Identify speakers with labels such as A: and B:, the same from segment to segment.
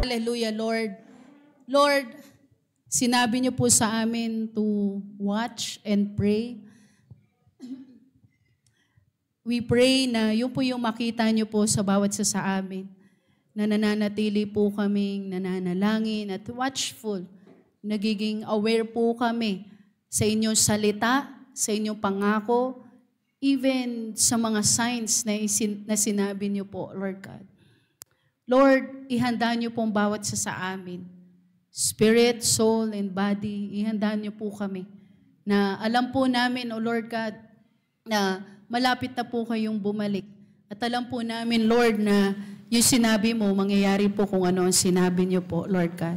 A: Hallelujah, Lord. Lord, sinabi niyo po sa amin to watch and pray. We pray na yun po yung makita niyo po sa bawat isa sa amin, na nananatili po kaming nananalangin at watchful. Nagiging aware po kami sa inyong salita, sa inyong pangako, even sa mga signs na sinabi niyo po, Lord God. Lord, ihanda niyo pong bawat isa sa amin. Spirit, soul, and body, ihanda niyo po kami. Na alam po namin, O Lord God, na malapit na po kayong bumalik. At alam po namin, Lord, na yung sinabi mo, mangyayari po kung ano ang sinabi niyo po, Lord God.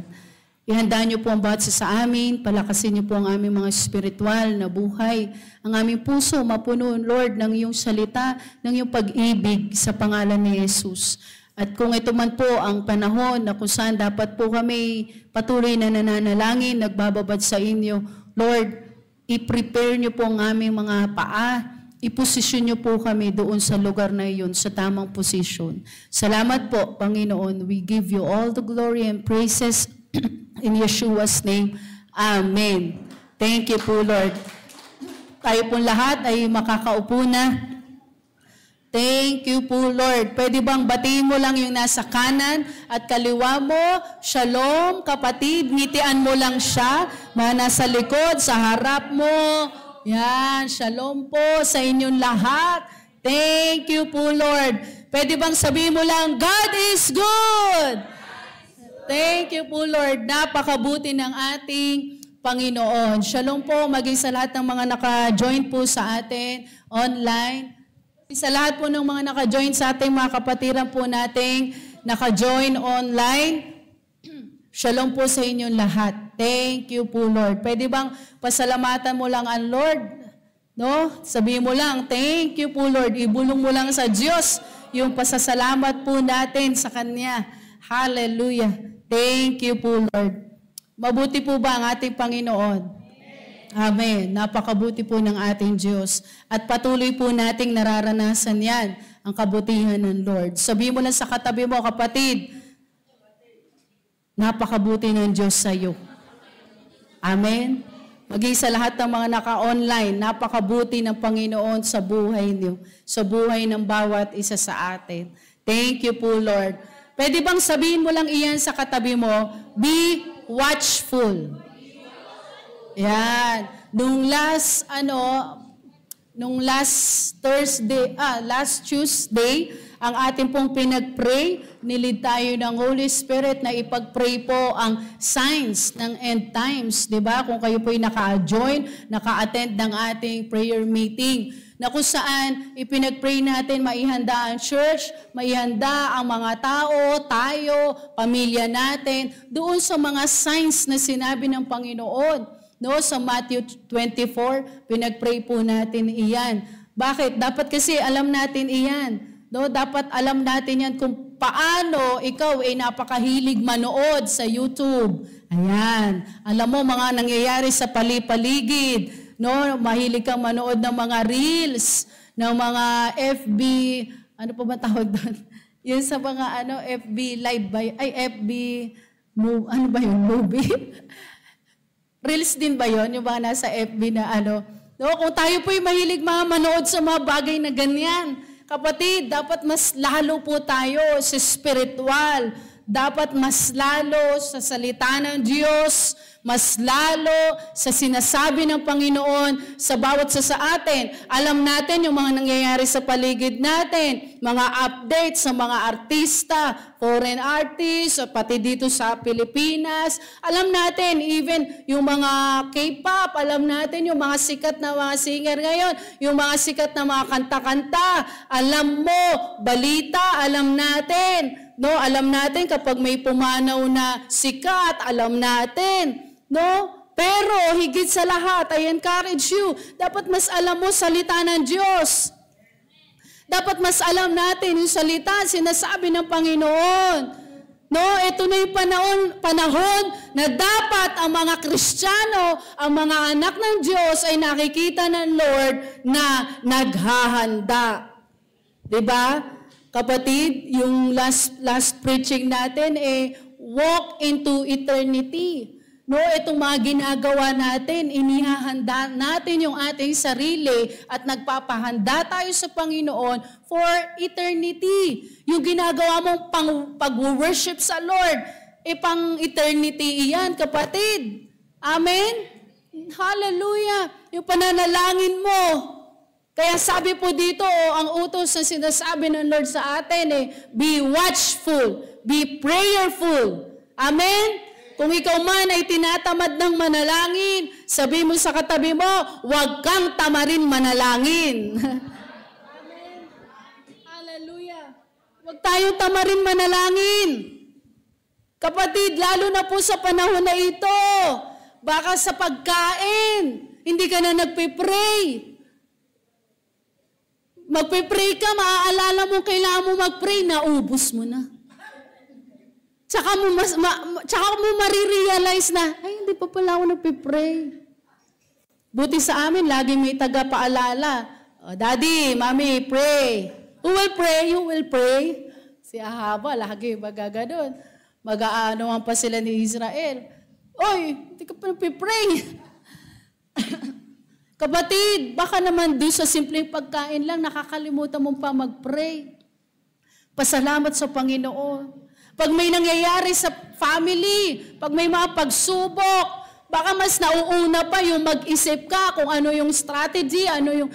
A: Ihanda niyo po ang bawat isa sa amin, palakasin niyo po ang aming mga spiritual na buhay, ang aming puso mapuno, Lord, ng iyong salita, ng iyong pag-ibig sa pangalan ni Jesus. At kung ito man po ang panahon na kung saan dapat po kami patuloy na nananalangin, nagbababad sa inyo, Lord, i-prepare niyo po ang aming mga paa, iposisyon niyo po kami doon sa lugar na iyon, sa tamang posisyon. Salamat po, Panginoon. We give you all the glory and praises in Yeshua's name. Amen. Thank you po, Lord. Tayo pong lahat ay makakaupo na. Thank you po, Lord. Pwede bang batiin mo lang yung nasa kanan at kaliwa mo? Shalom, kapatid. Ngitian mo lang siya. Mga nasa likod, sa harap mo. Yan, shalom po sa inyong lahat. Thank you po, Lord. Pwede bang sabihin mo lang, God is good. Thank you po, Lord. Napakabuti ng ating Panginoon. Shalom po, maging sa lahat ng mga naka-join po sa atin online. Sa lahat po ng mga naka-join sa ating mga kapatiran po nating naka-join online. Shalom po sa inyong lahat. Thank you po, Lord. Pwede bang pasalamatan mo lang ang Lord? No? Sabihin mo lang, thank you po, Lord. Ibulong mo lang sa Diyos yung pasasalamat po natin sa Kanya. Hallelujah. Thank you po, Lord. Mabuti po ba ang ating Panginoon? Amen. Napakabuti po ng ating Diyos. At patuloy po nating nararanasan yan, ang kabutihan ng Lord. Sabihin mo lang sa katabi mo, kapatid, napakabuti ng Diyos sa iyo. Amen. Maging sa lahat ng mga naka-online, napakabuti ng Panginoon sa buhay niyo, sa buhay ng bawat isa sa atin. Thank you po, Lord. Pwede bang sabihin mo lang iyan sa katabi mo, be watchful. Yan. Nung last Tuesday, ang ating pong pinag-pray, nilid tayo ng Holy Spirit na ipag-pray po ang signs ng end times. Diba? Kung kayo po'y naka-join, naka-attend ng ating prayer meeting, na kung saan ipinag-pray natin, maihanda ang church, maihanda ang mga tao, tayo, pamilya natin, doon sa mga signs na sinabi ng Panginoon. No, sa Matthew 24, pinag-pray po natin iyan. Bakit? Dapat kasi alam natin iyan. No, dapat alam natin yan kung paano ikaw ay napakahilig manood sa YouTube. Ayan. Alam mo mga nangyayari sa palipaligid. No, mahilig kang manood ng mga reels, ng mga FB, ano pa ba tawag doon? Yun sa mga FB live ba? FB, ano ba yun? Movie? Reels din ba yun? Yung mga nasa FB na No, kung tayo po'y mahilig mga manood sa mga bagay na ganyan, kapatid, dapat mas lalo po tayo sa spiritual. Dapat mas lalo sa salita ng Diyos, mas lalo sa sinasabi ng Panginoon sa bawat sa atin. Alam natin yung mga nangyayari sa paligid natin, mga updates sa mga artista, foreign artists, pati dito sa Pilipinas. Alam natin, even yung mga K-pop, alam natin yung mga sikat na mga singer ngayon, yung mga sikat na mga kanta-kanta. Alam mo, balita, alam natin. No, alam natin kapag may pumanaw na sikat, alam natin. No? Pero higit sa lahat, I encourage you, dapat mas alam mo salita ng Diyos. Dapat mas alam natin yung salita, sinasabi ng Panginoon. No, ito na yung panahon na dapat ang mga Kristiyano, ang mga anak ng Diyos ay nakikita ng Lord na naghahanda. Diba? Kapatid, yung last preaching natin walk into eternity. No, itong mga ginagawa natin, inihahanda natin yung ating sarili at nagpapahanda tayo sa Panginoon for eternity. Yung ginagawa mong pag-worship sa Lord, pang eternity iyan, kapatid. Amen? Hallelujah! Yung pananalangin mo. Kaya sabi po dito, ang utos na sinasabi ng Lord sa atin, be watchful, be prayerful. Amen? Kung ikaw man ay tinatamad ng manalangin, sabi mo sa katabi mo, huwag kang tamarin manalangin. Amen. Hallelujah. Huwag tayong tamarin manalangin. Kapatid, lalo na po sa panahon na ito, baka sa pagkain, hindi ka na nagpe-pray. Magpe-pray ka, maaalala mo, kailangan mo mag-pray, naubos mo na. Tsaka mo marirealize na, ay, hindi pa pala ako nagpe-pray. Buti sa amin, lagi may taga-paalala. Oh, Daddy, Mommy, pray. Who will pray? You will pray. Si Ahaba, lagi magaganon. Mag-aanuhan pa sila ni Israel. Oy, hindi ka pa nagpe-pray. Kapatid, baka naman doon sa simpleng pagkain lang, nakakalimutan mo pa mag-pray. Pasalamat sa Panginoon. Pag may nangyayari sa family, pag may mga pagsubok, baka mas nauuna pa yung mag-isip ka kung ano yung strategy, ano yung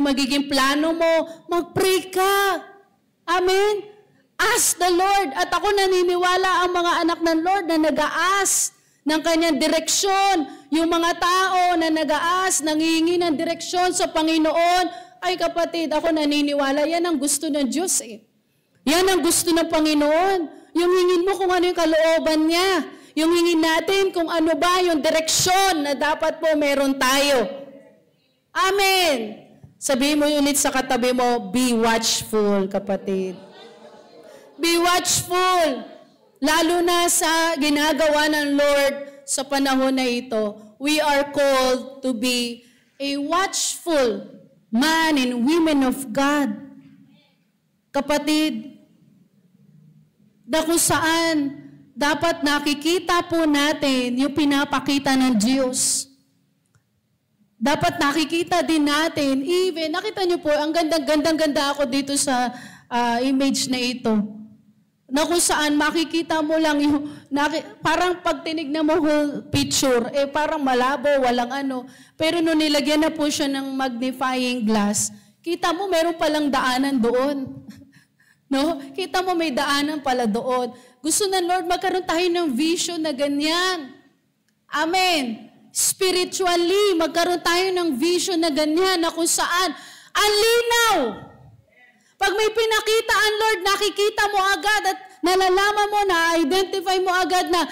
A: magiging plano mo. Mag-pray ka. Amen? Ask the Lord. At ako naniniwala ang mga anak ng Lord na nag-a-ask ng kanyang direksyon. Yung mga tao na nag-a-ask, nangingi ng direksyon sa Panginoon. Ay kapatid, ako naniniwala, yan ang gusto ng Diyos eh. Yan ang gusto ng Panginoon. Yung hingin mo kung ano yung kalooban niya. Yung hingin natin kung ano ba yung direksyon na dapat po meron tayo. Amen. Sabihin mo ulit sa katabi mo, be watchful, kapatid. Be watchful. Lalo na sa ginagawa ng Lord sa panahon na ito, we are called to be a watchful man and women of God. Kapatid, na kung saan dapat nakikita po natin yung pinapakita ng Diyos. Dapat nakikita din natin, even, nakita niyo po, ang ganda ako dito sa image na ito. Na kung saan makikita mo lang yung, parang pag tinignan mo whole picture, parang malabo, walang ano. Pero nung nilagyan na po siya ng magnifying glass, kita mo meron palang daanan doon. No? Kita mo may daanan pala doon. Gusto ng Lord magkaroon tayo ng vision na ganyan. Amen. Spiritually, magkaroon tayo ng vision na ganyan na kung saan ang linaw. Pag may pinakita ang Lord, nakikita mo agad at nalalaman mo na, identify mo agad na,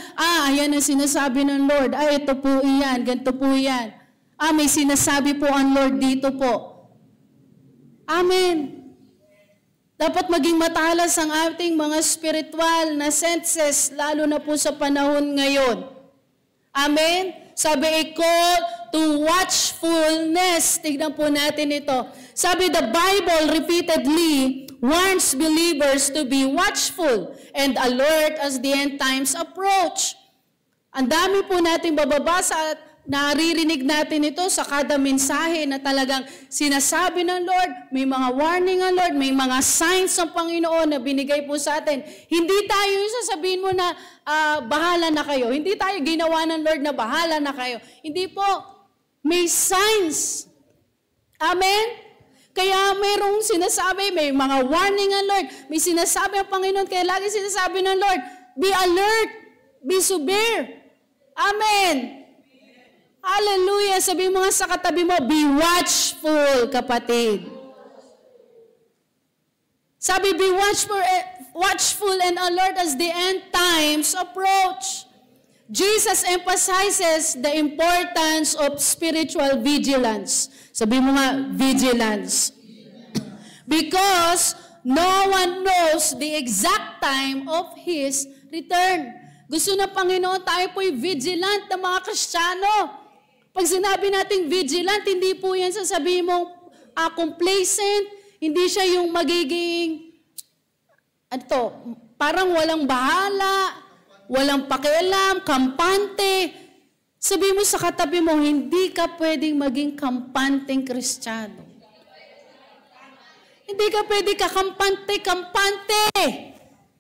A: ayan ang sinasabi ng Lord. Ito po iyan, ganito po iyan. May sinasabi po ang Lord dito po. Amen. Dapat maging matalas ang ating mga spiritual na senses, lalo na po sa panahon ngayon. Amen? Sabi, call to watchfulness. Tignan po natin ito. Sabi, the Bible repeatedly warns believers to be watchful and alert as the end times approach. Ang dami po natin bababasa at naririnig natin ito sa kada mensahe na talagang sinasabi ng Lord, may mga warning ng Lord, may mga signs ng Panginoon na binigay po sa atin. Hindi tayo yung sasabihin mo na bahala na kayo. Hindi tayo ginawa ng Lord na bahala na kayo. Hindi po. May signs. Amen? Kaya mayroong sinasabi, may mga warning ng Lord, may sinasabi ang Panginoon, kaya lagi sinasabi ng Lord, be alert, be sober. Amen. Hallelujah. Sabi mo nga sa katabi mo, be watchful, kapatid. Sabi, be watchful and alert as the end times approach. Jesus emphasizes the importance of spiritual vigilance. Sabi mo nga, vigilance. Because no one knows the exact time of His return. Gusto na Panginoon, tayo po'y vigilant na mga Kristiyano. Pag sinabi nating vigilant, hindi po yan sasabihin mong complacent, hindi siya yung magiging, parang walang bahala, walang pakialam, kampante. Sabi mo sa katabi mo, hindi ka pwedeng maging kampanteng Kristiyano. Hindi ka pwedeng kakampante.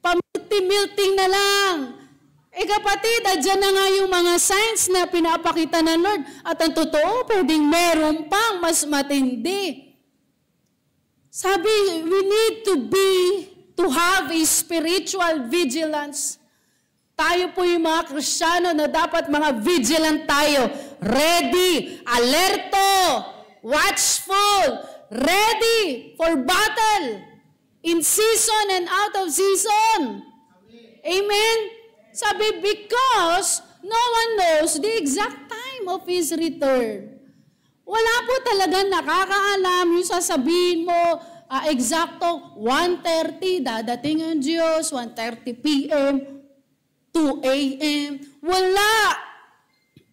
A: Pamilting na lang. Kapatid, adyan na nga yung mga signs na pinapakita ng Lord. At ang totoo, pwedeng meron pang mas matindi. Sabi, we need to have a spiritual vigilance. Tayo po yung mga Kristiyano na dapat mga vigilant tayo. Ready, alerto, watchful, ready for battle. In season and out of season. Amen? Sabi, because no one knows the exact time of His return. Wala po talaga nakakaalam yung sasabihin mo, eksakto, 1:30, dadating ang Diyos, 1:30 p.m., 2 a.m. Wala!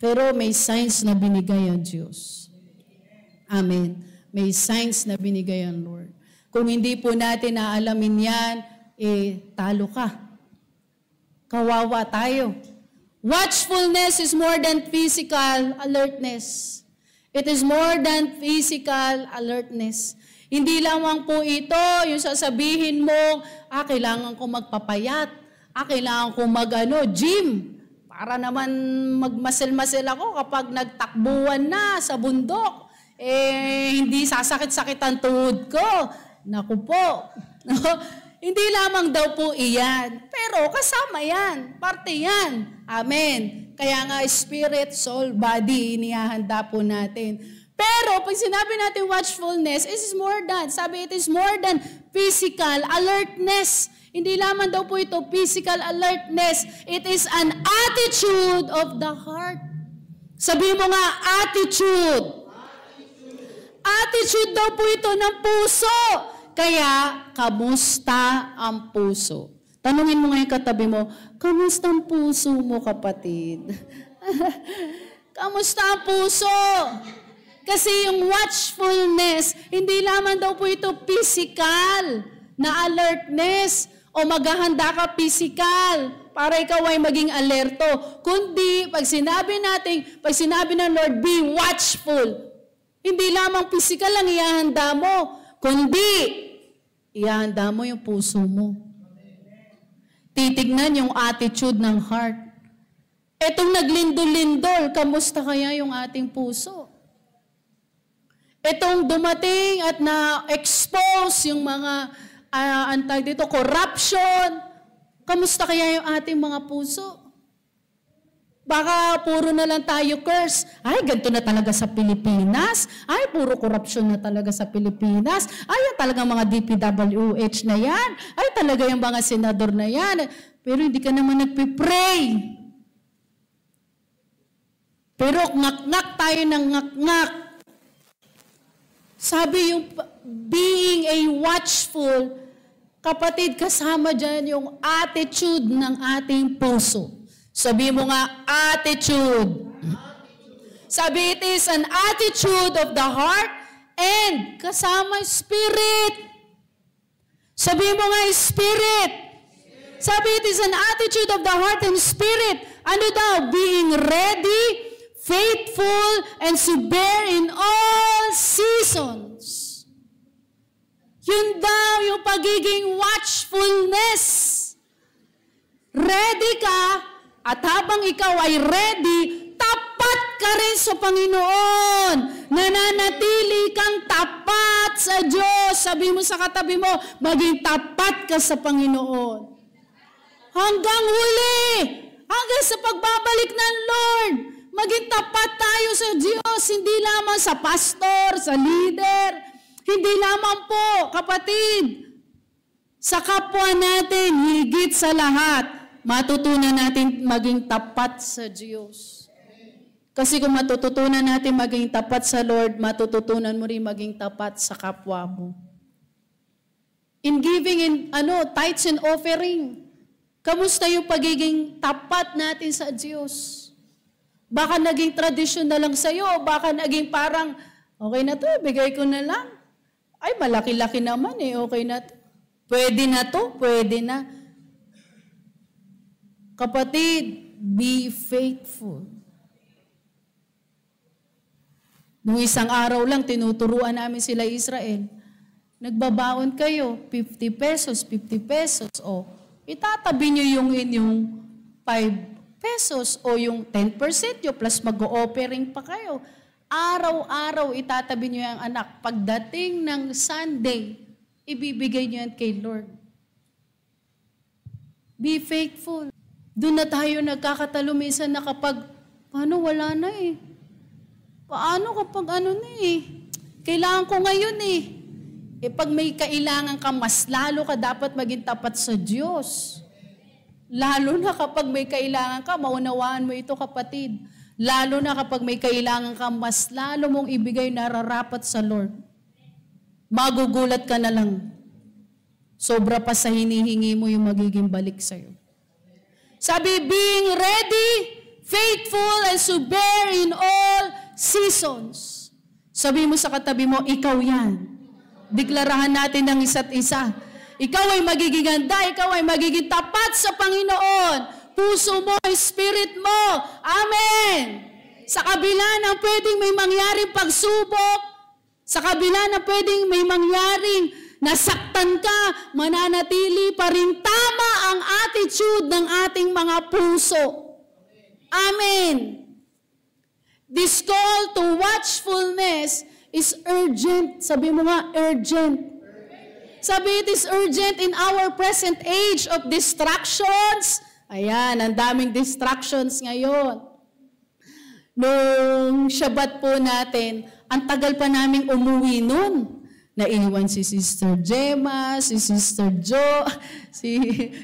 A: Pero may signs na binigay ang Diyos. Amen. May signs na binigay ang Lord. Kung hindi po natin naalamin yan, talo ka. Kawawa tayo. Watchfulness is more than physical alertness. It is more than physical alertness. Hindi lamang po ito yung sasabihin mo, kailangan ko magpapayat. Kailangan ko gym. Para naman magmasel-masel ako kapag nagtakbuhan na sa bundok. Hindi sasakit-sakit ang tuhod ko. Naku po. Hindi lamang daw po iyan. Pero kasama yan. Parte yan. Amen. Kaya nga spirit, soul, body, inihahanda po natin. Pero pag sinabi natin watchfulness, it is more than. Sabi, it is more than physical alertness. Hindi lamang daw po ito physical alertness. It is an attitude of the heart. Sabi mo nga, attitude. Attitude daw po ito ng puso. Kaya, kamusta ang puso? Tanungin mo ngayon katabi mo, kamusta ang puso mo, kapatid? Kamusta ang puso? Kasi yung watchfulness, hindi lamang daw po ito physical na alertness o maghahanda ka physical para ikaw ay maging alerto. Kundi, pag sinabi ng Lord, be watchful. Hindi lamang physical ang ihahanda mo, kundi ihahanda mo yung puso mo. Titignan yung attitude ng heart. Etong naglindol-lindol, kamusta kaya yung ating puso? Etong dumating at na-expose yung mga corruption, kamusta kaya yung ating mga puso? Baka puro na lang tayo curse. Ay, ganito na talaga sa Pilipinas. Ay, puro corruption na talaga sa Pilipinas. Ay, yan talaga mga DPWH na yan. Ay, talaga yung mga senador na yan. Pero hindi ka naman nagpipray. Pero ngak-ngak tayo ng ngak-ngak. Sabi yung being a watchful, kapatid, kasama dyan yung attitude ng ating puso. Sabi mo nga, attitude. Sabi, it is an attitude of the heart and kasama spirit. Sabi mo nga, spirit. Sabi, it is an attitude of the heart and spirit. Ano daw? Being ready, faithful, and to bear in all seasons. Yun daw yung pagiging watchfulness. Ready ka, at habang ikaw ay ready, tapat ka rin sa Panginoon. Nananatili kang tapat sa Diyos. Sabi mo sa katabi mo, maging tapat ka sa Panginoon. Hanggang huli, hanggang sa pagbabalik ng Lord, maging tapat tayo sa Diyos, hindi lamang sa pastor, sa leader, hindi lamang po, kapatid, sa kapwa natin, higit sa lahat, matutunan natin maging tapat sa Diyos. Kasi kung matututunan natin maging tapat sa Lord, matututunan mo rin maging tapat sa kapwa mo. In giving tithes and offering, kamusta yung pagiging tapat natin sa Diyos? Baka naging tradisyon na lang sa'yo, baka naging parang, okay na to, bigay ko na lang. Ay, malaki-laki naman okay na to. Pwede na to, pwede na. Kapatid, be faithful. Nung isang araw lang, tinuturuan namin sila Israel. Nagbabaon kayo, 50 pesos, 50 pesos. O, itatabi nyo yung inyong 5 pesos o yung 10% nyo plus mag-o-offering pa kayo. Araw-araw itatabi nyo yung anak. Pagdating ng Sunday, ibibigay nyo yan kay Lord. Be faithful. Doon na tayo nagkakatalo minsan na kapag, paano wala na eh. Paano kapag ano na eh. Kailangan ko ngayon eh. Eh pag may kailangan ka, mas lalo ka dapat maging tapat sa Diyos. Lalo na kapag may kailangan ka, maunawaan mo ito kapatid. Lalo na kapag may kailangan ka, mas lalo mong ibigay nararapat sa Lord. Magugulat ka na lang. Sobra pa sa hinihingi mo yung magiging balik sa'yo. Sabi, being ready, faithful, and to bear in all seasons. Sabi mo sa katabi mo, ikaw yan. Deklarahan natin ng isa't isa. Ikaw ay magiging handa, ikaw ay magiging tapat sa Panginoon. Puso mo, spirit mo. Amen. Sa kabila ng pwedeng may mangyaring pagsubok, sa kabila ng pwedeng may mangyaring nasaktan ka, mananatili pa rin tama ang attitude ng ating mga puso. Amen. This call to watchfulness is urgent. Sabi mo nga, urgent. Sabi, it is urgent in our present age of distractions. Ayan, ang daming distractions ngayon. Nung Shabbat po natin, ang tagal pa naming umuwi nun. Naiwan si Sister Gemma, si Sister Jo,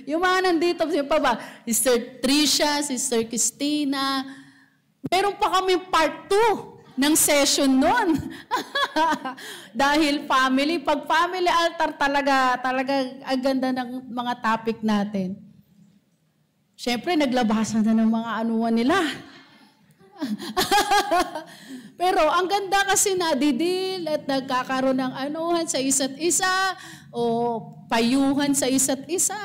A: yung mga nandito, pa ba? Sister Tricia, Sister Christina. Meron pa kami part 2 ng session nun. Dahil family, pag family altar talaga ang ganda ng mga topic natin. Siyempre, naglabasan na ng mga anuan nila. Pero ang ganda kasi nadidil at nagkakaroon ng anuhan sa isa't isa o payuhan sa isa't isa.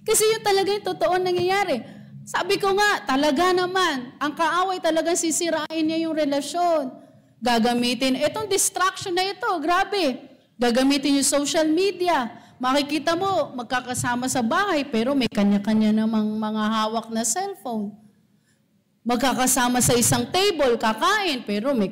A: Kasi yun talaga yung totoo nangyayari. Sabi ko nga, talaga naman, ang kaaway talagang sisirain niya yung relasyon. Gagamitin, itong distraction na ito, grabe. Gagamitin yung social media. Makikita mo, magkakasama sa bahay, pero may kanya-kanya namang mga hawak na cellphone. Magkakasama sa isang table, kakain, pero may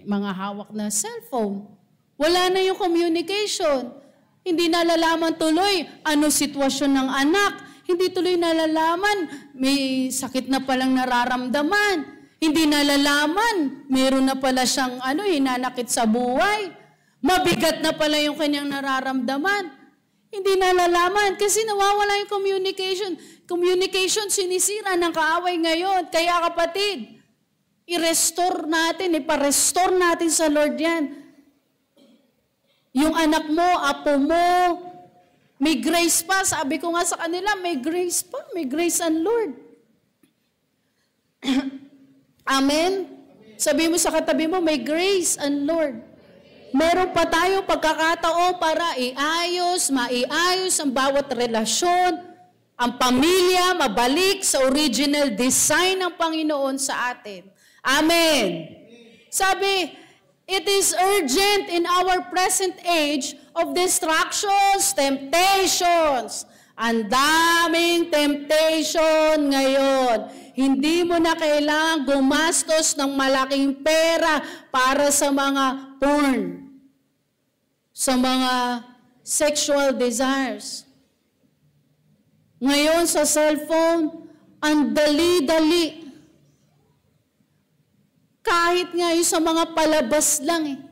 A: mga hawak na cellphone. Wala na yung communication. Hindi nalalaman tuloy ano sitwasyon ng anak. Hindi tuloy nalalaman, may sakit na palang nararamdaman. Hindi nalalaman, meron na pala siyang hinanakit sa buhay. Mabigat na pala yung kanyang nararamdaman. Hindi nalalaman kasi nawawala yung communication. Communication sinisira ng kaaway ngayon. Kaya kapatid, i-restore natin, ipa-restore natin sa Lord yan. Yung anak mo, apo mo, may grace pa. Sabi ko nga sa kanila, may grace pa. May grace ang Lord. Amen? Sabi mo sa katabi mo, may grace ang Lord. Meron pa tayo pagkakataon para maiayos ang bawat relasyon, ang pamilya, mabalik sa original design ng Panginoon sa atin. Amen. Sabi, it is urgent in our present age of distractions, temptations. Ang daming temptation ngayon. Hindi mo na kailangang gumastos ng malaking pera para sa mga porn, sa mga sexual desires. Ngayon sa cellphone, ang dali-dali. Kahit nga yung sa mga palabas lang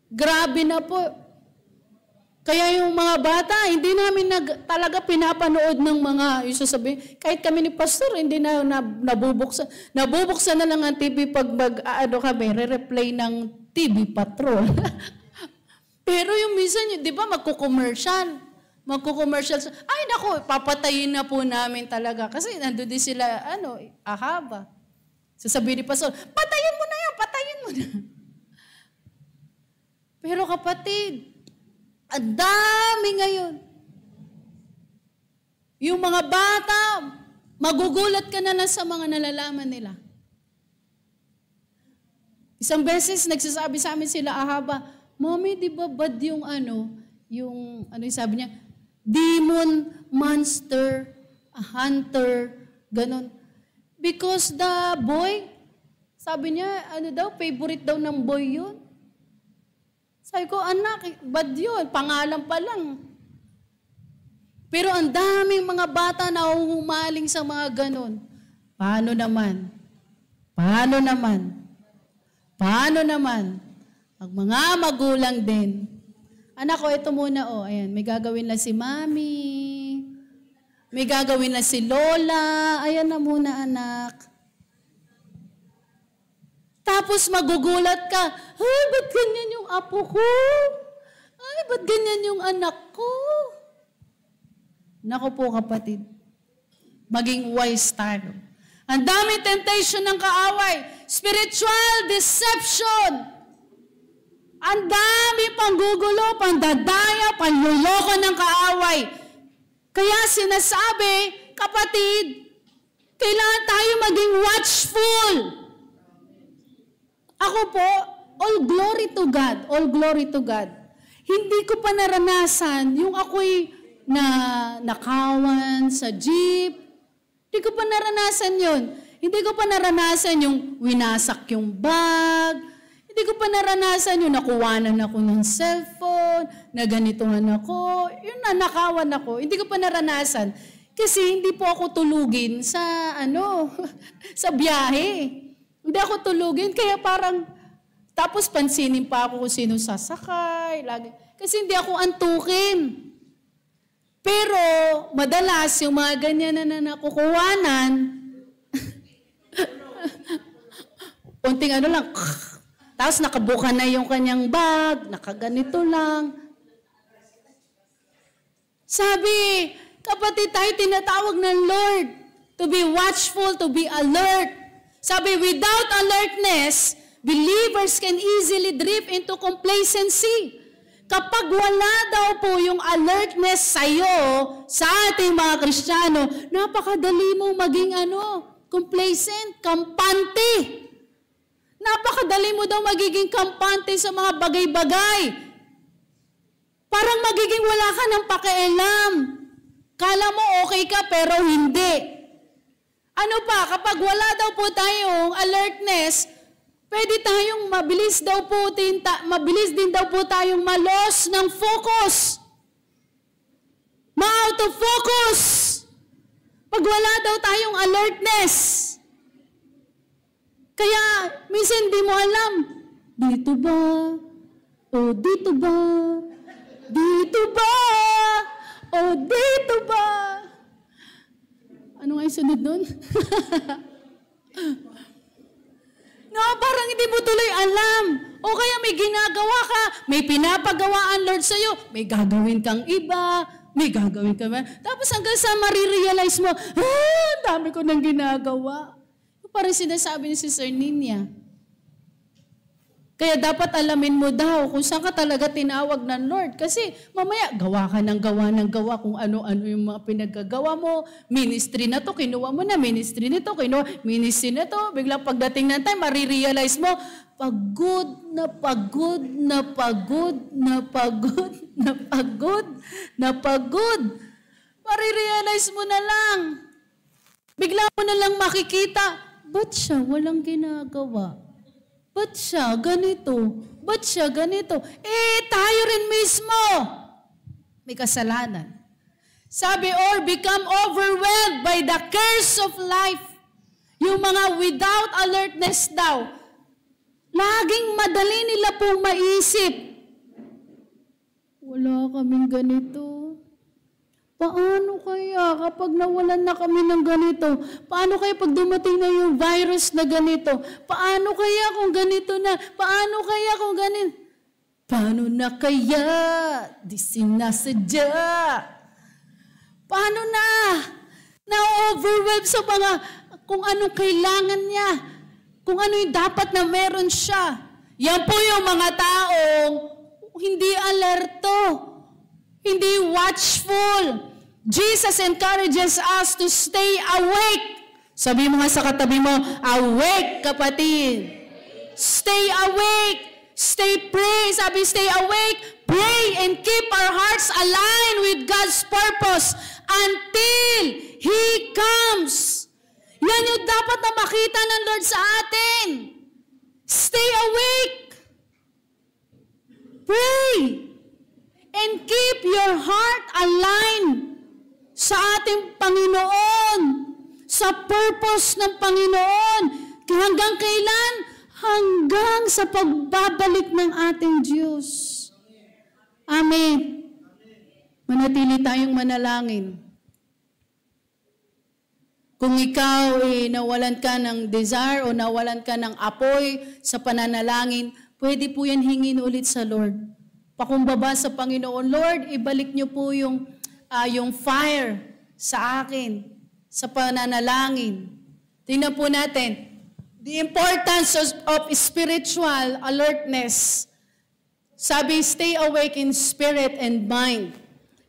A: Grabe na po. Kaya yung mga bata, hindi namin talaga pinapanood ng mga, yung sasabihin, kahit kami ni Pastor, hindi na nabubuksan. Nabubuksan na lang ang TV pag kami, re-replay ng TV Patrol. Pero yung minsan, di ba, magkukommercial. Ay, naku, papatayin na po namin talaga. Kasi nandun din sila, ahaba. Sasabihin ni Pastor, patayin mo na yan, patayin mo na. Pero kapatid, ang dami ngayon. Yung mga bata, Magugulat ka na lang sa mga nalalaman nila. Isang beses nagsasabi sa amin sila, Ahaba, Mommy, di ba bad yung yung sabi niya, demon, monster, a hunter, ganon. Because the boy, sabi niya, favorite daw ng boy yun. Sabi ko, anak, bad yun, pangalan pa lang. Pero ang daming mga bata na humaling sa mga ganon. Paano naman? Ang mga magulang din. Anak ko, ito muna, ayan, may gagawin na si Mami. May gagawin na si Lola. Ayan na muna, anak. Tapos magugulat ka, ay, ba't ganyan yung apo ko? Ay, ba't ganyan yung anak ko? Naku po, kapatid. Maging wise tayo. Ang dami temptation ng kaaway. Spiritual deception. Ang dami panggugulo, pandadaya, panluloko ng kaaway. Kaya sinasabi, kapatid, kailangan tayo maging watchful. Ako po, all glory to God, all glory to God. Hindi ko pa naranasan yung ako'y nakawan sa jeep. Hindi ko pa naranasan yun. Hindi ko pa naranasan yung winasak yung bag. Hindi ko pa naranasan yung nakuwanan ako ng cellphone, na ganituhan ako, yun na, nakawan ako. Hindi ko pa naranasan. Kasi hindi po ako tulugin sa, sa biyahe. Hindi ako tulugin, kaya parang, tapos pansinin pa ako kung sino sasakay. Lagi. Kasi hindi ako antukin. Pero, madalas, yung mga ganyan na nakukuwanan, unting lang, tapos nakabuka na yung kanyang bag, nakaganito lang. Sabi, kapatid, tayo tinatawag ng Lord to be watchful, to be alert. Sabi, without alertness, believers can easily drift into complacency. Kapag wala daw po yung alertness sa'yo, sa ating mga Kristiyano, napakadali mong maging complacent, kampante. Napakadali mo daw magiging kampante sa mga bagay-bagay. Parang magiging wala ka ng pakialam. Kala mo okay ka pero hindi. Kapag wala daw po tayong alertness, pwede tayong mabilis din daw po tayong malos ng focus. Ma-out of focus. Pag wala daw tayong alertness. Kaya, minsan di mo alam, dito ba? O dito ba? Dito ba? O dito ba? Ano nga yung sunod nun? No, parang hindi mo tuloy alam. O kaya may ginagawa ka, may pinapagawa ang Lord sa'yo, may gagawin kang iba, may gagawin ka ba? Tapos hanggang sa marirealize mo, ang dami ko nang ginagawa. Parang sinasabi ni Sister Ninya. Kaya dapat alamin mo daw kung saan ka talaga tinawag ng Lord. Kasi mamaya, gawa ka ng gawa kung ano-ano yung mga pinagagawa mo. Ministry na to, kinuha mo na. Ministry nito, ministry na to. Biglang pagdating ng time, marirealize mo, pagod. Marirealize mo na lang. Bigla mo na lang makikita, ba't siya walang ginagawa? Ba't siya ganito? Ba't siya ganito? Tayo rin mismo may kasalanan. Sabi, or become overwhelmed by the cares of life. Yung mga without alertness daw, laging madali nila pong maisip. Wala kaming ganito. Paano kaya kapag nawalan na kami ng ganito? Paano kaya pag dumating na yung virus na ganito? Paano kaya kung ganito na? Paano kaya kung ganito? Paano na kaya? Di sinasadya. Paano na? Na-overwhelm sa mga kung anong kailangan niya. Kung ano yung dapat na meron siya. Yan po yung mga taong hindi alerto. Hindi watchful. Jesus encourages us to stay awake. Sabi mo nga sa katabi mo, awake, kapatid. Stay awake. Stay pray. Sabi, stay awake. Pray and keep our hearts aligned with God's purpose until He comes. Yan yung dapat na makita ng Lord sa atin. Stay awake. Pray. And keep your heart aligned sa ating Panginoon. Sa purpose ng Panginoon. Hanggang kailan? Hanggang sa pagbabalik ng ating Diyos. Amen. Manatili tayong manalangin. Kung ikaw nawalan ka ng desire o nawalan ka ng apoy sa pananalangin, pwede po yan hingin ulit sa Lord. Pakumbaba sa Panginoon, Lord, ibalik niyo po yung fire sa akin, sa pananalangin. Tingnan po natin, the importance of spiritual alertness. Sabi, stay awake in spirit and mind.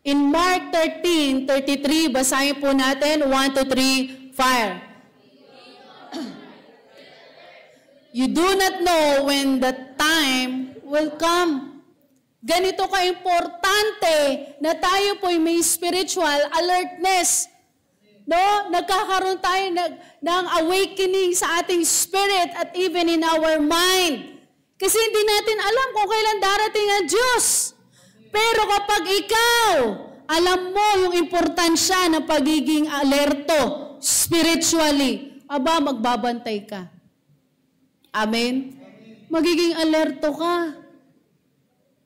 A: In Mark 13:33, basahin po natin, 1 to 3, fire. You do not know when the time will come. Ganito ka-importante na tayo po'y may spiritual alertness. No? Nagkakaroon tayo ng awakening sa ating spirit at even in our mind. Kasi hindi natin alam kung kailan darating ang Diyos. Pero kapag ikaw, alam mo yung importansya ng pagiging alerto spiritually, magbabantay ka. Amen? Magiging alerto ka.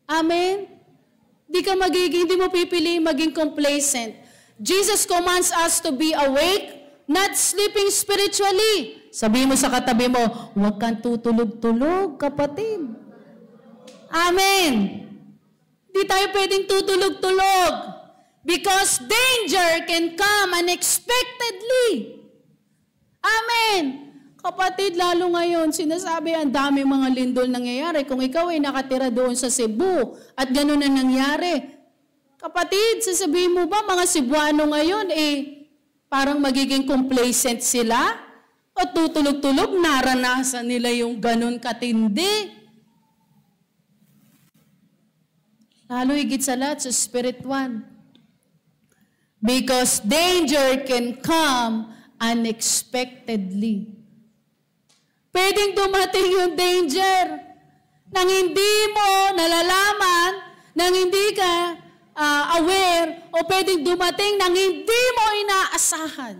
A: Amen? Hindi mo pipili maging complacent. Jesus commands us to be awake, not sleeping spiritually. Sabihin mo sa katabi mo, huwag kang tutulog-tulog, kapatid. Amen. Di tayo pwedeng tutulog-tulog because danger can come unexpectedly. Amen. Kapatid, lalo ngayon, sinasabi ang dami mga lindol nangyayari. Kung ikaw ay nakatira doon sa Cebu at ganun ang nangyari, kapatid, sasabihin mo ba mga Cebuano ngayon, parang magiging complacent sila? O tutulog-tulog, naranasan nila yung ganun katindi? Lalo higit sa lahat sa Spirit One. Because danger can come unexpectedly. Pwedeng dumating yung danger nang hindi mo nalalaman, nang hindi ka aware, o pwedeng dumating nang hindi mo inaasahan.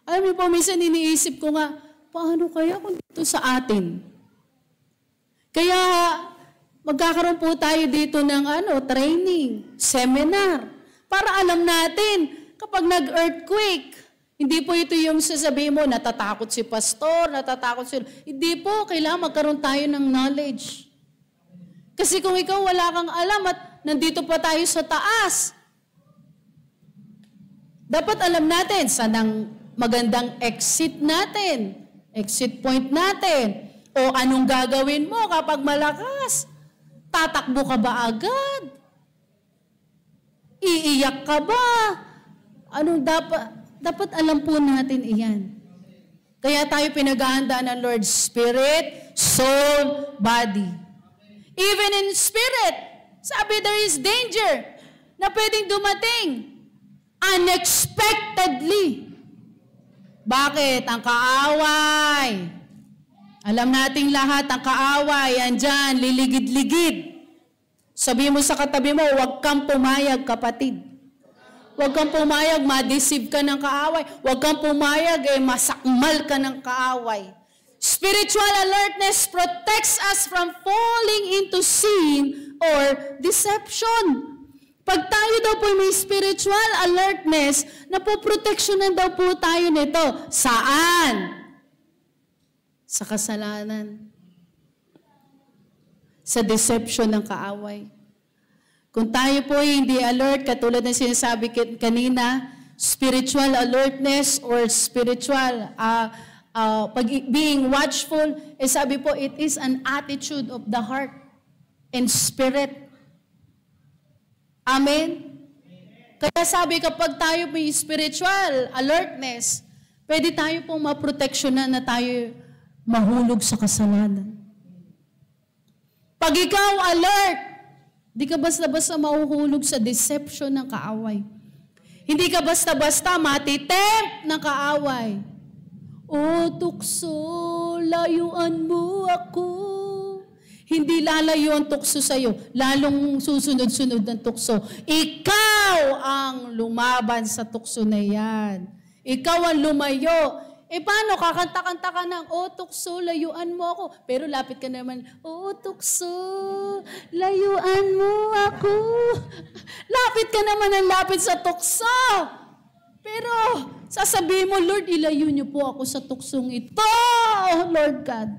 A: Alam niyo po, minsan iniisip ko nga, paano kaya kung dito sa atin? Kaya magkakaroon po tayo dito ng training, seminar, para alam natin kapag nag-earthquake, hindi po ito yung sasabihin mo, natatakot si pastor, natatakot si... Hindi po, kailangan magkaroon tayo ng knowledge. Kasi kung ikaw wala kang alam at nandito pa tayo sa taas, dapat alam natin saan ang magandang exit natin, exit point natin, o anong gagawin mo kapag malakas. Tatakbo ka ba agad? Iiyak ka ba? Anong dapat alam po natin iyan. Kaya tayo pinag-ahandaan ng Lord, spirit, soul, body. Even in spirit, sabi there is danger na pwedeng dumating unexpectedly. Bakit? Ang kaaway. Alam nating lahat, ang kaaway, andyan, liligid-ligid. Sabi mo sa katabi mo, huwag kang pumayag, kapatid. Huwag kang pumayag, ma-deceive ka ng kaaway. Huwag kang pumayag, masakmal ka ng kaaway. Spiritual alertness protects us from falling into sin or deception. Pag tayo daw po may spiritual alertness, napoproteksyonan daw po tayo nito. Saan? Sa kasalanan. Sa deception ng kaaway. Kung tayo po hindi alert, katulad ng sinasabi kanina, spiritual alertness or spiritual being watchful, sabi po, it is an attitude of the heart and spirit. Amen? Kaya sabi, kapag tayo may spiritual alertness, pwede tayo pong maproteksyonan na tayo mahulog sa kasalanan. Pag ikaw alert, di ka basta-basta mahuhulog sa deception ng kaaway. Hindi ka basta-basta matitempt ng kaaway. O tukso, layuan mo ako. Hindi lalayo ang tukso sa'yo, lalong susunod-sunod ng tukso. Ikaw ang lumaban sa tukso na yan. Ikaw ang lumayo. Paano? Kakanta-kanta ka ng, o tukso, layuan mo ako. Pero lapit ka naman, o tukso, layuan mo ako. Lapit ka naman ang lapit sa tukso. Pero sasabihin mo, Lord, ilayo niyo po ako sa tuksong ito, Lord God.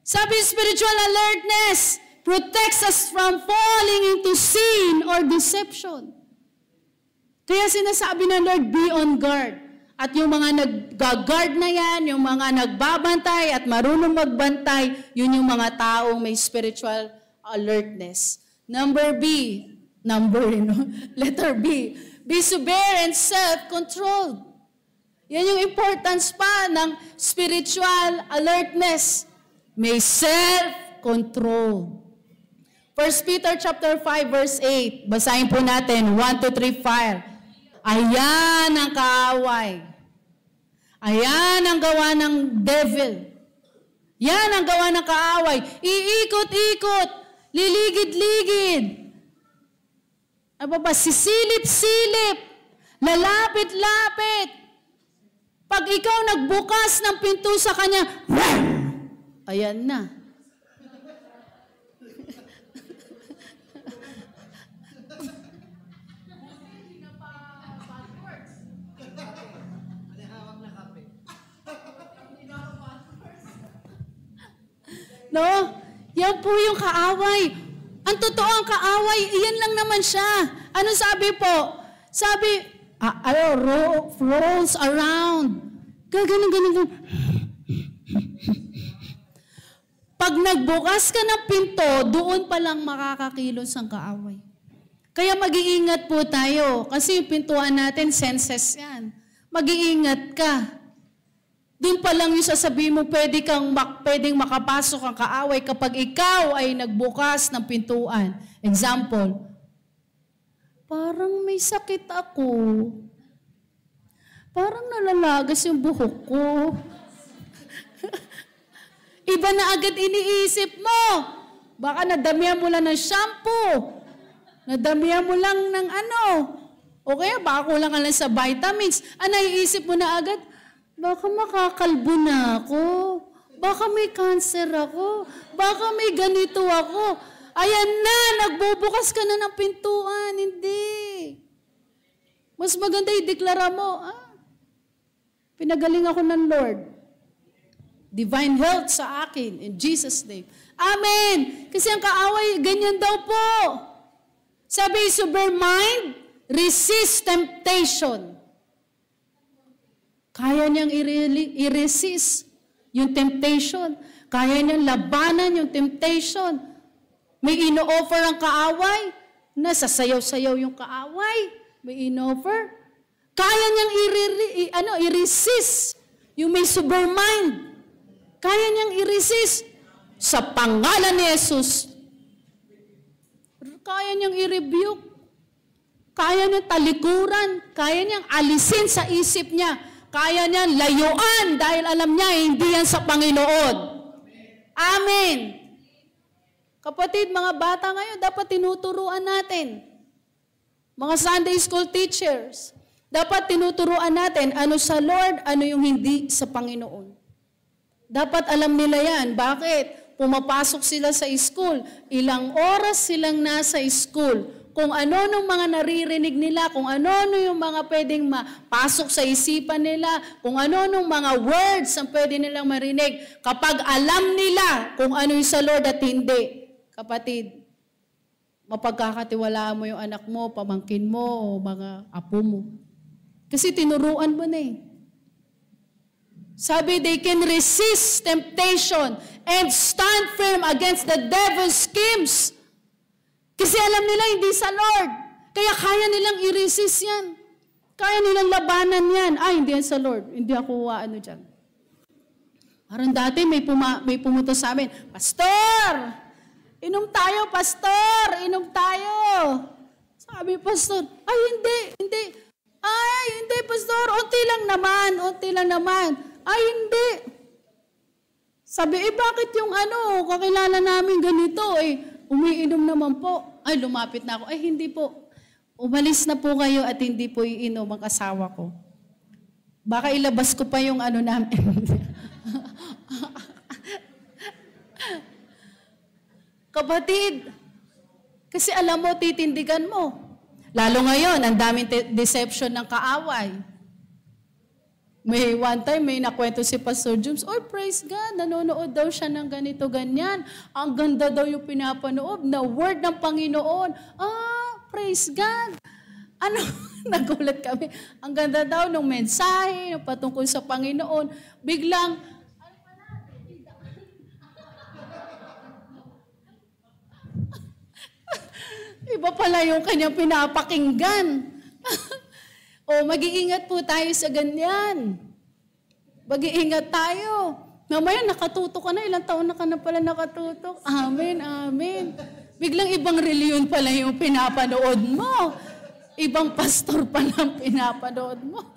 A: Sabi, spiritual alertness protects us from falling into sin or deception. Kaya sinasabi ng Lord, be on guard. At yung mga nag-guard na yan, yung mga nagbabantay at marunong magbantay, yun yung mga taong may spiritual alertness. Letter B. Be sober and self-controlled. Yan yung importance pa ng spiritual alertness. May self-control. 1 Peter chapter 5 verse 8. Basahin po natin. 1, 2, 3, 5. Ayan ang kaaway. Ayan ang gawa ng devil. Yan ang gawa ng kaaway. Iikot-ikot. Liligid-ligid. Ano ba? Sisilip-silip. Lalapit-lapit. Pag ikaw nagbukas ng pinto sa kanya, ayan na. No? Yan po yung kaaway. Ang totoo ang kaaway, iyan lang naman siya. Ano sabi po? Sabi, rolls around. Ganun. Pag nagbukas ka ng pinto, doon pa lang makakakilos ang kaaway. Kaya mag-iingat po tayo. Kasi yung pintuan natin, senses yan. Mag-iingat ka. Doon pa lang yung sasabihin mo, pwedeng makapasok ang kaaway kapag ikaw ay nagbukas ng pintuan. Example, parang may sakit ako. Parang nalalagas yung buhok ko. Iba na agad iniisip mo. Baka nadamihan mo lang ng shampoo. Nadamihan mo lang ng ano. O kaya baka kulang ka lang sa vitamins. Naiisip mo na agad, baka makakalbo na ako. Baka may cancer ako. Baka may ganito ako. Ayan na, nagbubukas ka na ng pintuan. Hindi. Mas maganda ideklara mo, pinagaling ako ng Lord. Divine health sa akin, in Jesus' name. Amen! Kasi ang kaaway, ganyan daw po. Sabi, sober mind, resist temptation. Kaya niyang i-resist yung temptation. Kaya niyang labanan yung temptation. May ino-offer ang kaaway, nasasayaw-sayaw yung kaaway. May ino-offer. Kaya niyang i-resist yung may sober mind. Kaya niyang i-resist sa pangalan ni Jesus. Kaya niyang i-rebuke. Kaya niyang talikuran. Kaya niyang alisin sa isip niya. Kaya niyang layuan dahil alam niya hindi yan sa Panginoon. Amen. Kapatid, mga bata ngayon, dapat tinuturuan natin. Mga Sunday school teachers, dapat tinuturuan natin ano sa Lord, ano yung hindi sa Panginoon. Dapat alam nila yan. Bakit? Pumapasok sila sa school. Ilang oras silang nasa school. Kung ano nung mga naririnig nila, kung ano yung mga pwedeng mapasok sa isipan nila, kung ano nung mga words ang pwede nilang marinig. Kapag alam nila kung ano yung sa Lord at hindi, kapatid, mapagkakatiwalaan mo yung anak mo, pamangkin mo, o mga apo mo. Kasi tinuruan mo na eh. Sabi, they can resist temptation and stand firm against the devil's schemes. Kasi alam nila hindi sa Lord. Kaya kaya nilang i-resist yan. Kaya nilang labanan yan. Ay, hindi yan sa Lord. Hindi ako dyan. Parang dati may pumunta sa amin, Pastor! Inom tayo, Pastor! Inom tayo! Sabi, Pastor, ay hindi. Ay, hindi, Pastor. Unti lang naman. Ay, hindi. Sabi, bakit yung kakilala namin ganito, umiinom naman po. Ay, lumapit na ako. Ay, hindi po. Umalis na po kayo at hindi po iinom ang asawa ko. Baka ilabas ko pa yung namin. Kapatid, kasi alam mo, titindigan mo. Lalo ngayon, ang daming deception ng kaaway. May one time, may nakwento si Pastor Jums, praise God, nanonood daw siya ng ganito, ganyan. Ang ganda daw yung pinapanood na word ng Panginoon. Praise God. Nagulat kami. Ang ganda daw ng mensahe, ng patungkol sa Panginoon. Biglang, iba pala yung kanyang pinapakinggan. Mag-iingat po tayo sa ganyan. Mag-iingat tayo. Mamaya nakatutok ka na, ilang taon na ka na pala nakatutok. Amen, amen. Biglang ibang reliyon pala yung pinapanood mo. Ibang pastor pala ang pinapanood mo.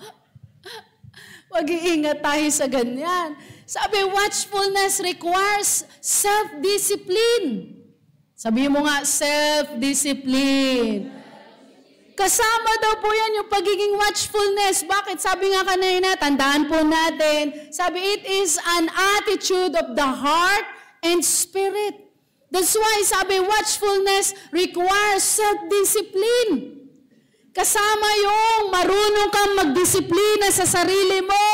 A: Mag-iingat tayo sa ganyan. Sabi, watchfulness requires self-discipline. Sabihin mo nga, self-discipline. Kasama daw po yan yung pagiging watchfulness. Bakit? Sabi nga kanina, tandaan po natin, sabi, it is an attitude of the heart and spirit. That's why sabi, watchfulness requires self-discipline. Kasama yung marunong kang magdisiplina sa sarili mo.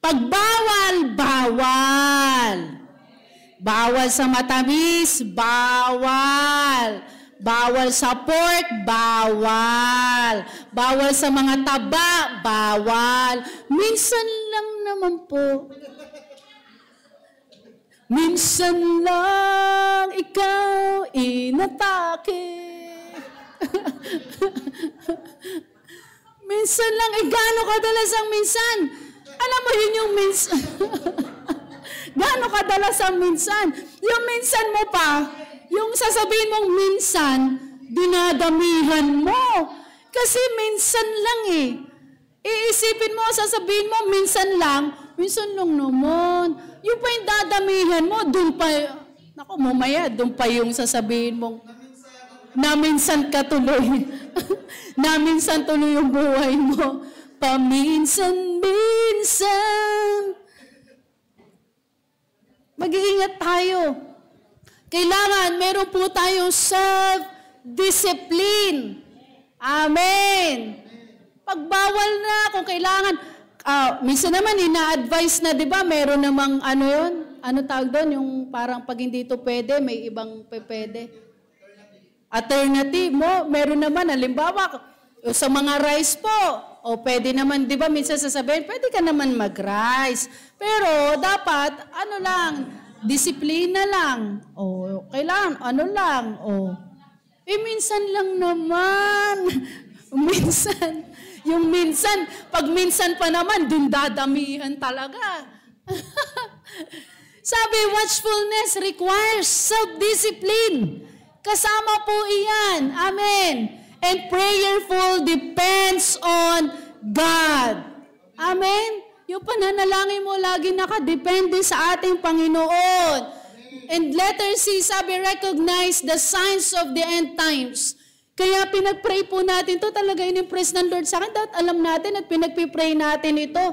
A: Pagbawal, bawal. Bawal sa matamis, bawal. Bawal sa pork, bawal. Bawal sa mga taba, bawal. Minsan lang naman po. Minsan lang ikaw inatake. Minsan lang, gaano kadalas ang minsan? Alam mo yun yung minsan. Gaano kadalas ang minsan? Yung minsan mo pa, yung sasabihin mong minsan, dinadamihan mo. Kasi minsan lang Iisipin mo, sasabihin mo, minsan lang naman. Yung pa yung dadamihan mo, dun pa, naku, mamaya, dun pa yung sasabihin mong, na minsan ka tuloy. Na minsan tuloy yung buhay mo. Paminsan-minsan. Mag-iingat tayo. Kailangan, meron po tayong self-discipline. Amen. Pagbawal na, kung kailangan, minsan naman, ina-advise na, di ba, meron namang, yun? Ano tawag doon? Yung parang pag hindi ito pwede, may ibang pwede. Alternative mo, meron naman, halimbawa, sa mga rice po, pwede naman, di ba, minsan sasabihin, pwede ka naman mag-rice. Pero, dapat, disiplina lang. Kailangan, minsan lang naman. Minsan, pag minsan pa naman, dun dadamihan talaga. Sabi, watchfulness requires self-discipline. Kasama po iyan. Amen. And prayerful depends on God. Amen. Yung pananalangin mo lagi nakadepende sa ating Panginoon. And letter C, sabi, recognize the signs of the end times. Kaya pinag-pray po natin to, talaga in-impress ng Lord sa akin. Dapat alam natin at pinag-pray natin ito.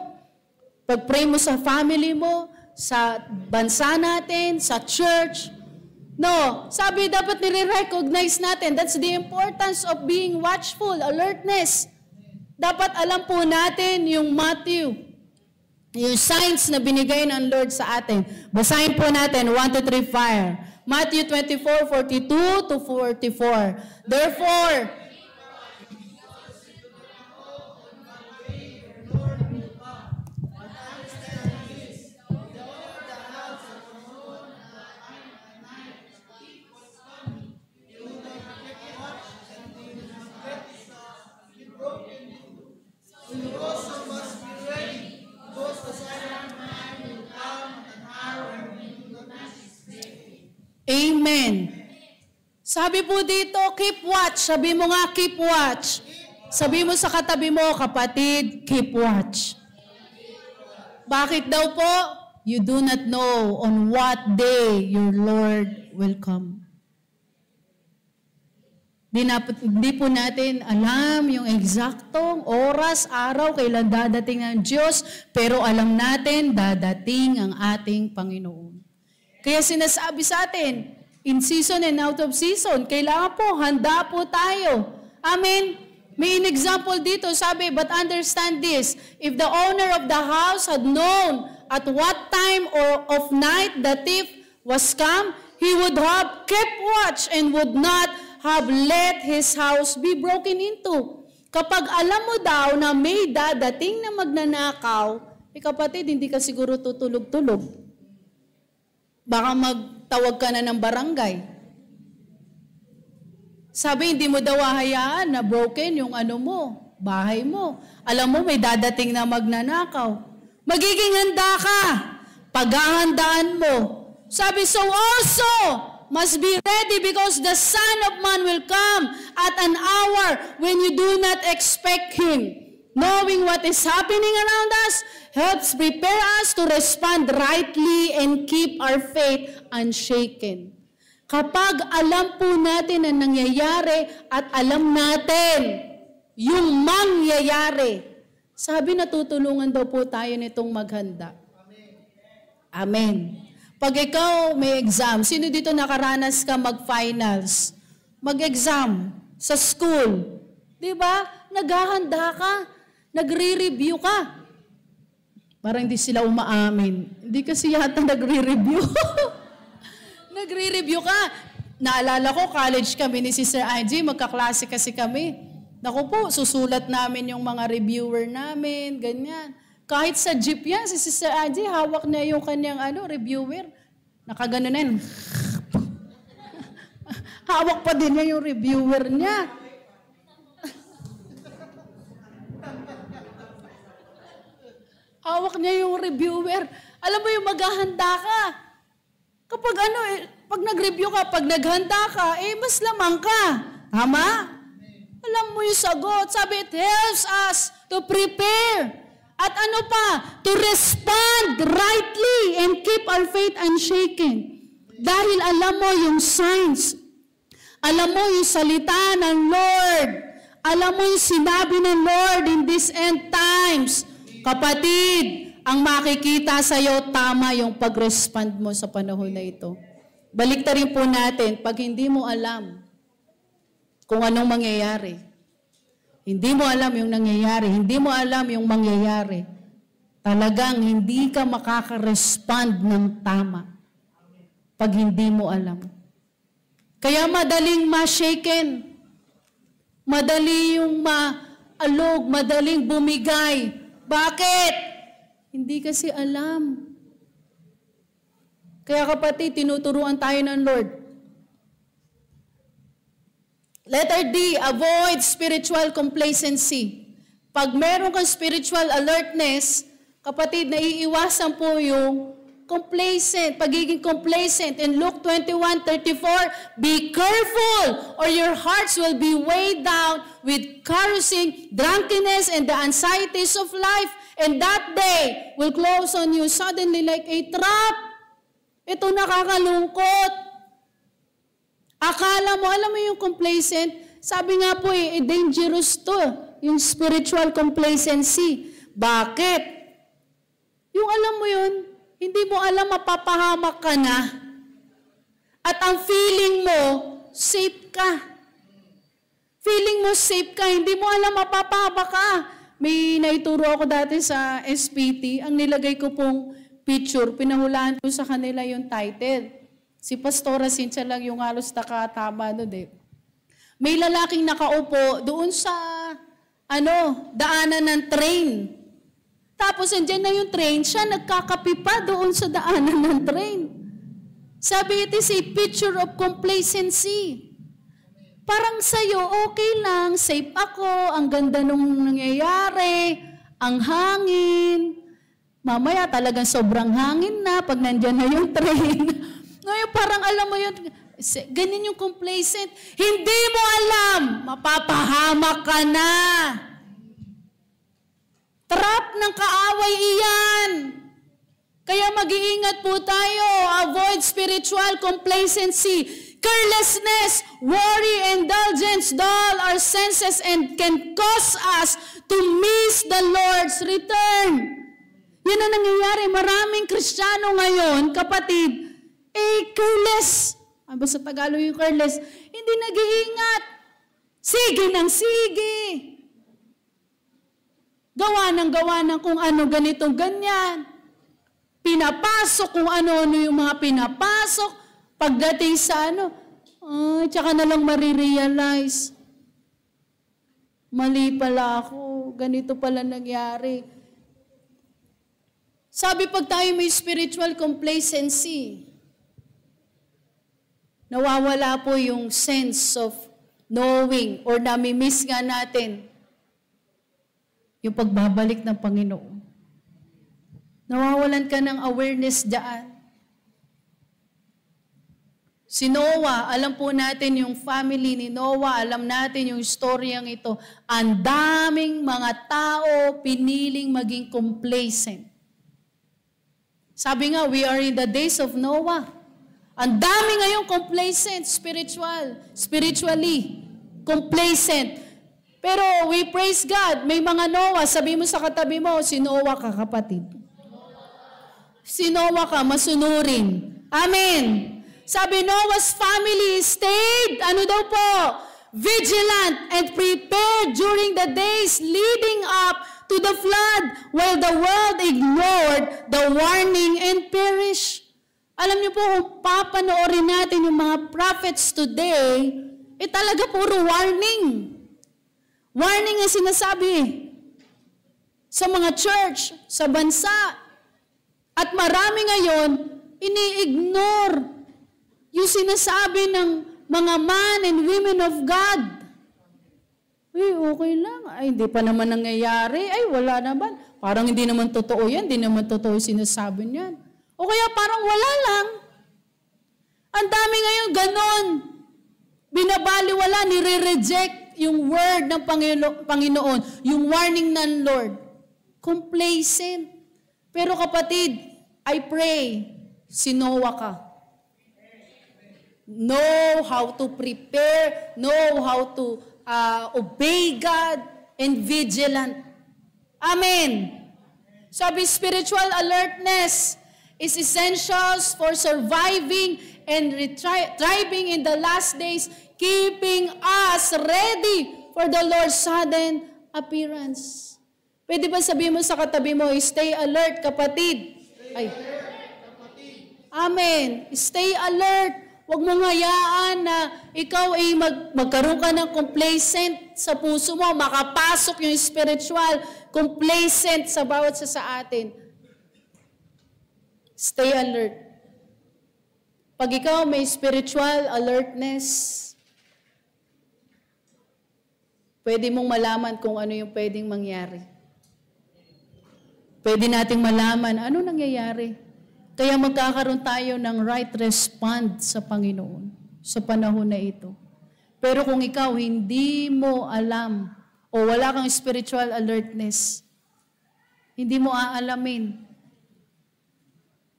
A: Pag-pray mo sa family mo, sa bansa natin, sa church. No, sabi dapat nire-recognize natin. That's the importance of being watchful, alertness. Dapat alam po natin yung Matthew, yung signs na binigay ng Lord sa atin. Basahin po natin, 1, 2, 3, fire. Matthew 24:42 to 44. Therefore, Sabi po dito, keep watch. Sabi mo nga, keep watch. Sabi mo sa katabi mo, kapatid, keep watch. Bakit daw po? You do not know on what day your Lord will come. Di po natin alam yung eksaktong oras, araw, kailan dadating ang Diyos, pero alam natin, dadating ang ating Panginoon. Kaya sinasabi sa atin, in season and out of season, kailangan po, handa po tayo. Amen? May example dito, sabi, but understand this, if the owner of the house had known at what time or of night the thief was come, he would have kept watch and would not have let his house be broken into. Kapag alam mo daw na may dadating na magnanakaw, kapatid, hindi ka siguro tutulog-tulog. Baka magtawag ka na ng barangay. Sabi, hindi mo daw hahayaan na broken yung bahay mo. Alam mo, may dadating na magnanakaw. Magiging handa ka. Paghahandaan mo. Sabi, so also, must be ready because the Son of Man will come at an hour when you do not expect Him. Knowing what is happening around us helps prepare us to respond rightly and keep our faith unshaken. Kapag alam po natin ang nangyayari at alam natin yung mangyayari, sabi natutulungan daw po tayo nitong maghanda. Amen. Pag ikaw may exam, sino dito nakaranas ka mag-finals? Mag-exam sa school. Di ba? Naghahanda ka. Nagre-review ka. Parang hindi sila umaamin. Hindi kasi yata nagre-review. Nagre-review ka. Naalala ko, college kami ni Sister IG, magkaklase kasi kami. Naku po, susulat namin yung mga reviewer namin, ganyan. Kahit sa jeep yan, si Sister IG, hawak niya yung kanyang reviewer. Nakagano na yun. Hawak pa din niya yung reviewer niya. Hawak niya yung reviewer. Alam mo yung maghahanda ka. Kapag pag nag-review ka, pag naghanda ka, mas lamang ka. Tama? Alam mo yung sagot. Sabi, it helps us to prepare. At to respond rightly and keep our faith unshaken. Dahil alam mo yung signs. Alam mo yung salita ng Lord. Alam mo yung sinabi ng Lord in these end times. Kapatid, ang makikita sa'yo, tama yung pag-respond mo sa panahon na ito. Balik na rin po natin, pag hindi mo alam kung anong mangyayari, hindi mo alam yung nangyayari, hindi mo alam yung mangyayari, talagang hindi ka makaka-respond ng tama pag hindi mo alam. Kaya madaling ma-shaken, madali yung maalog, madaling bumigay. Bakit? Hindi kasi alam. Kaya kapatid, tinuturuan tayo ng Lord. Letter D, avoid spiritual complacency. Pag meron kang spiritual alertness, kapatid, naiiwasan po yung pagiging complacent. In Luke 21:34, be careful or your hearts will be weighed down with carousing, drunkenness, and the anxieties of life. And that day will close on you suddenly like a trap. Ito nakakalungkot. Akala mo, alam mo yung complacent? Sabi nga po dangerous to, yung spiritual complacency. Bakit? Yung alam mo yun, hindi mo alam mapapahamak ka na. At ang feeling mo, safe ka. Feeling mo safe ka, hindi mo alam mapapahamak ka. May naituro ako dati sa SPT, ang nilagay ko pong picture, pinahulaan ko sa kanila yung title. Si Pastora Cynthia lang yung halos nakatama nun eh. May lalaking nakaupo doon sa, daanan ng train. Tapos andyan na yung train, siya nagkakapi pa doon sa daanan ng train. Sabi, it is a picture of complacency. Parang sa'yo, okay lang, safe ako, ang ganda nung nangyayari, ang hangin. Mamaya talagang sobrang hangin na pag nandyan na yung train. Ngayon parang alam mo yun, Ganyan yung complacent. Hindi mo alam, mapapahamak ka na. Trap ng kaaway iyan. Kaya mag-iingat po tayo. Avoid spiritual complacency, carelessness, worry, indulgence, dull our senses and can cause us to miss the Lord's return. Yan ang nangyayari. Maraming Kristiyano ngayon, kapatid, careless. Aba sa Tagalog yung careless, hindi nag-iingat. Sige ng sige. Gawa ng kung ano ganitong ganyan. Pinapasok kung ano-ano yung mga pinapasok. Pagdating sa tsaka na lang marirealize. Mali pala ako. Ganito pala nangyari. Sabi pag tayo may spiritual complacency, nawawala po yung sense of knowing or nami-miss nga natin yung pagbabalik ng Panginoon. Nawawalan ka ng awareness dyan. Si Noah, alam po natin yung family ni Noah, alam natin yung storyang ito. Ang daming mga tao piniling maging complacent. Sabi nga, we are in the days of Noah. Ang dami ngayong complacent, spiritually, complacent. Pero we praise God, may mga Noah, sabi mo sa katabi mo, si Noah ka kapatid. Si Noah ka, masunurin. Amen. Sabi Noah's family stayed, vigilant and prepared during the days leading up to the flood while the world ignored the warning and perished. Alam niyo po, kung papanoorin natin yung mga prophets today, talaga puro warning. Warning ang sinasabi sa mga church, sa bansa. At marami ngayon, ini-ignore yung sinasabi ng mga man and women of God. Okay lang. Hindi pa naman nangyayari. Wala naman. Parang hindi naman totoo yan. Hindi naman totoo yung sinasabi niyan. O kaya parang wala lang. Ang dami ngayon ganon. Binabaliwala, nire-reject yung word ng Panginoon, yung warning ng Lord. Complacent. Pero kapatid, I pray, si Noah ka. Know how to prepare, know how to obey God, and vigilant. Amen. Sabi, spiritual alertness is essentials for surviving and thriving in the last days, keeping us ready for the Lord's sudden appearance. Pwede ba sabihin mo sa katabi mo, stay alert, kapatid? Amen. Stay alert. Huwag mong hayaan na ikaw ay magkaroon ka ng complacent sa puso mo, makapasok yung spiritual complacent sa bawat sa atin. Stay alert. Pag ikaw may spiritual alertness, pwede mong malaman kung ano yung pwedeng mangyari. Pwede nating malaman ano nangyayari. Kaya magkakaroon tayo ng right respond sa Panginoon sa panahon na ito. Pero kung ikaw hindi mo alam o wala kang spiritual alertness, hindi mo aalamin.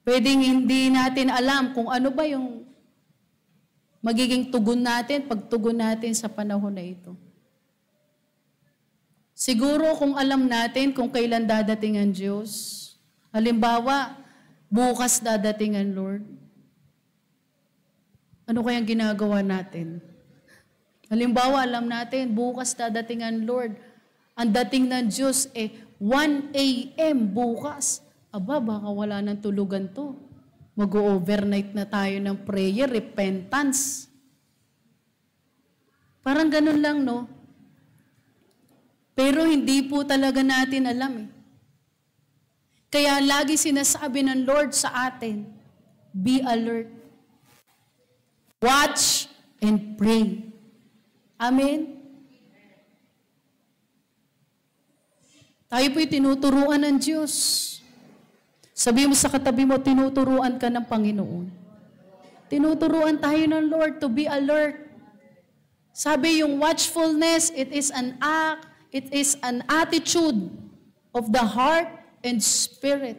A: Pwedeng hindi natin alam kung ano ba yung magiging tugon natin, pagtugon natin sa panahon na ito. Siguro kung alam natin kung kailan dadating ang Diyos, halimbawa, bukas dadating ang Lord, ano kayang ginagawa natin? Halimbawa, alam natin, bukas dadating ang Lord. Ang dating ng Diyos 1 a.m. bukas. Aba, baka wala ng tulugan to. Mag-overnight na tayo ng prayer, repentance. Parang ganun lang, no? Pero hindi po talaga natin alam Kaya lagi sinasabi ng Lord sa atin, be alert. Watch and pray. Amen? Tayo po'y tinuturuan ng Diyos. Sabi mo sa katabi mo, tinuturuan ka ng Panginoon. Tinuturuan tayo ng Lord to be alert. Sabi yung watchfulness, it is an act, it is an attitude of the heart and spirit.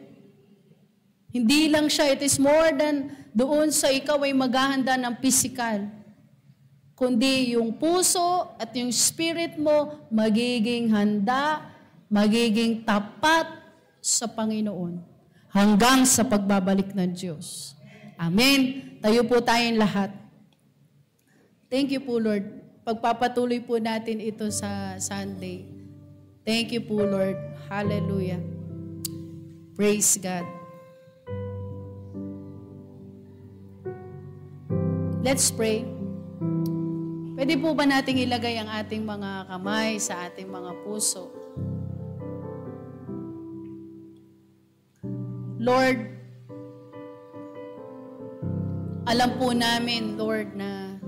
A: Hindi lang siya, it is more than doon sa ikaw ay maghahanda ng physical. Kundi yung puso at yung spirit mo magiging handa, magiging tapat sa Panginoon hanggang sa pagbabalik ng Diyos. Amen. Tayo po tayong lahat. Thank you po, Lord. Pagpapatuloy po natin ito sa Sunday. Thank you po, Lord. Hallelujah. Praise God. Let's pray. Pwede po ba nating ilagay ang ating mga kamay sa ating mga puso? Lord, alam po namin, Lord, na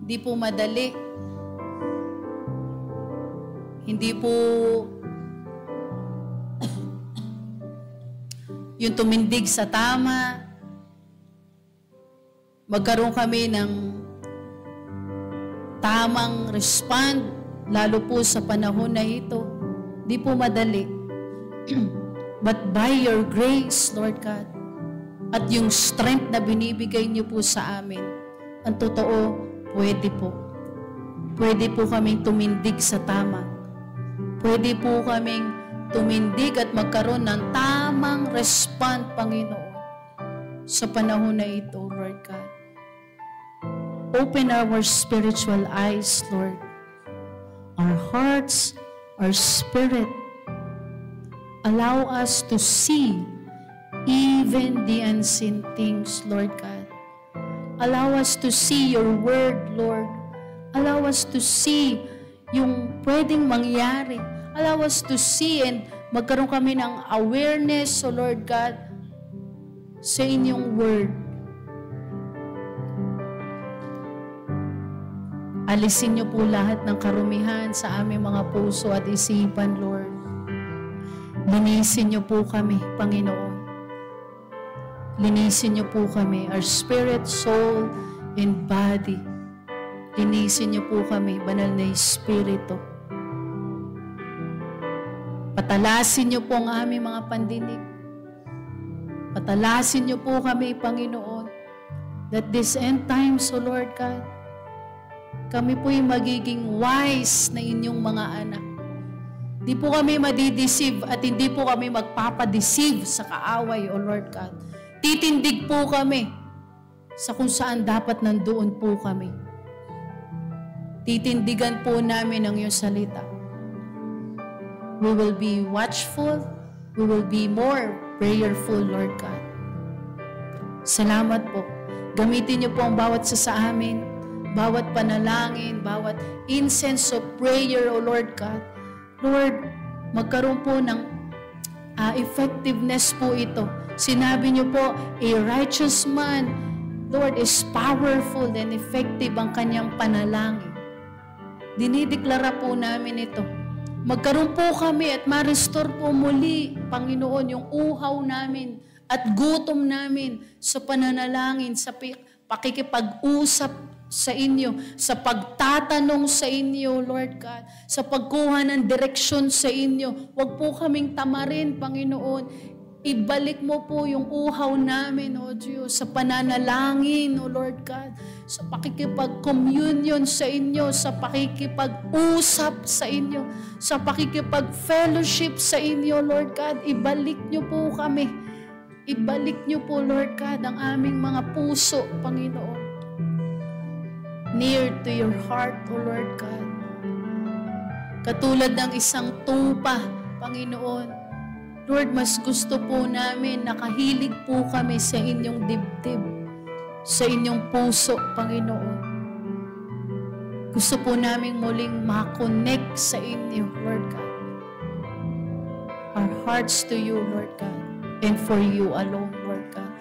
A: hindi po madali. Hindi po yung tumindig sa tama. Magkaroon kami ng tamang respond, lalo po sa panahon na ito. Di po madali. But by your grace, Lord God, at yung strength na binibigay niyo po sa amin, ang totoo, pwede po. Pwede po kaming tumindig sa tama. Pwede po kaming tumindig at magkaroon ng tamang respond, Panginoon, sa panahon na ito, Lord God. Open our spiritual eyes, Lord. Our hearts, our spirit. Allow us to see even the unseen things, Lord God. Allow us to see your word, Lord. Allow us to see yung pwedeng mangyari. Allow us to see and magkaroon kami ng awareness, so Lord God, sa inyong word. Alisin niyo po lahat ng karumihan sa aming mga puso at isipan, Lord. Linisin niyo po kami, Panginoon. Linisin niyo po kami, our spirit, soul, and body. Linisin niyo po kami, banal na Espiritu. Patalasin niyo po ang aming mga pandinig. Patalasin niyo po kami, Panginoon, that this end times, O Lord God, kami po'y magiging wise na inyong mga anak. Di po kami madideceive at hindi po kami magpapadeceive sa kaaway, O Lord God. Titindig po kami sa kung saan dapat nandoon po kami. Titindigan po namin ang iyong salita. We will be watchful. We will be more prayerful, Lord God. Salamat po. Gamitin niyo po ang bawat sa amin, bawat panalangin, bawat incense of prayer, O Lord God. Lord, magkaroon po ng effectiveness po ito. Sinabi niyo po, a righteous man, Lord, is powerful and effective ang kanyang panalangin. Dinideklara po namin ito. Magkaroon po kami at ma-restore po muli, Panginoon, yung uhaw namin at gutom namin sa pananalangin, sa pakikipag-usap sa inyo, sa pagtatanong sa inyo, Lord God, sa pagkuha ng direksyon sa inyo. Huwag po kaming tamarin, Panginoon. Ibalik mo po yung uhaw namin, O Diyos, sa pananalangin, O Lord God, sa pakikipag-communion sa inyo, sa pakikipag-usap sa inyo, sa pakikipag-fellowship sa inyo, Lord God. Ibalik niyo po kami. Ibalik niyo po, Lord God, ang aming mga puso, Panginoon. Near to your heart, O Lord God. Katulad ng isang tupa, Panginoon. Lord, mas gusto po namin, nakahilig po kami sa inyong dibdib, sa inyong puso, Panginoon. Gusto po namin muling makonect sa inyo, Lord God. Our hearts to you, Lord God, and for you alone, Lord God.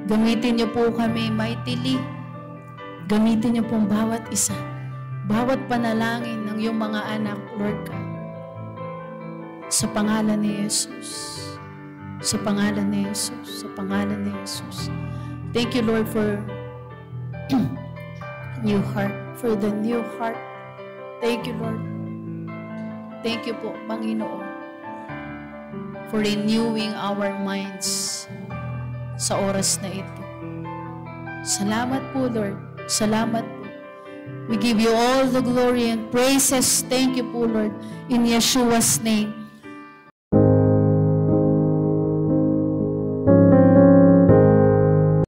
A: Gamitin niyo po kami mightily. Gamitin niyo pong bawat isa, bawat panalangin ng iyong mga anak, Lord God. Sa pangalan ni Jesus. Sa pangalan ni Jesus. Sa pangalan ni Jesus. Thank you, Lord, for new heart, for the new heart. Thank you, Lord. Thank you po, Panginoon, for renewing our minds sa oras na ito. Salamat po, Lord. Salamat po. We give you all the glory and praises. Thank you po, Lord. In Yeshua's name.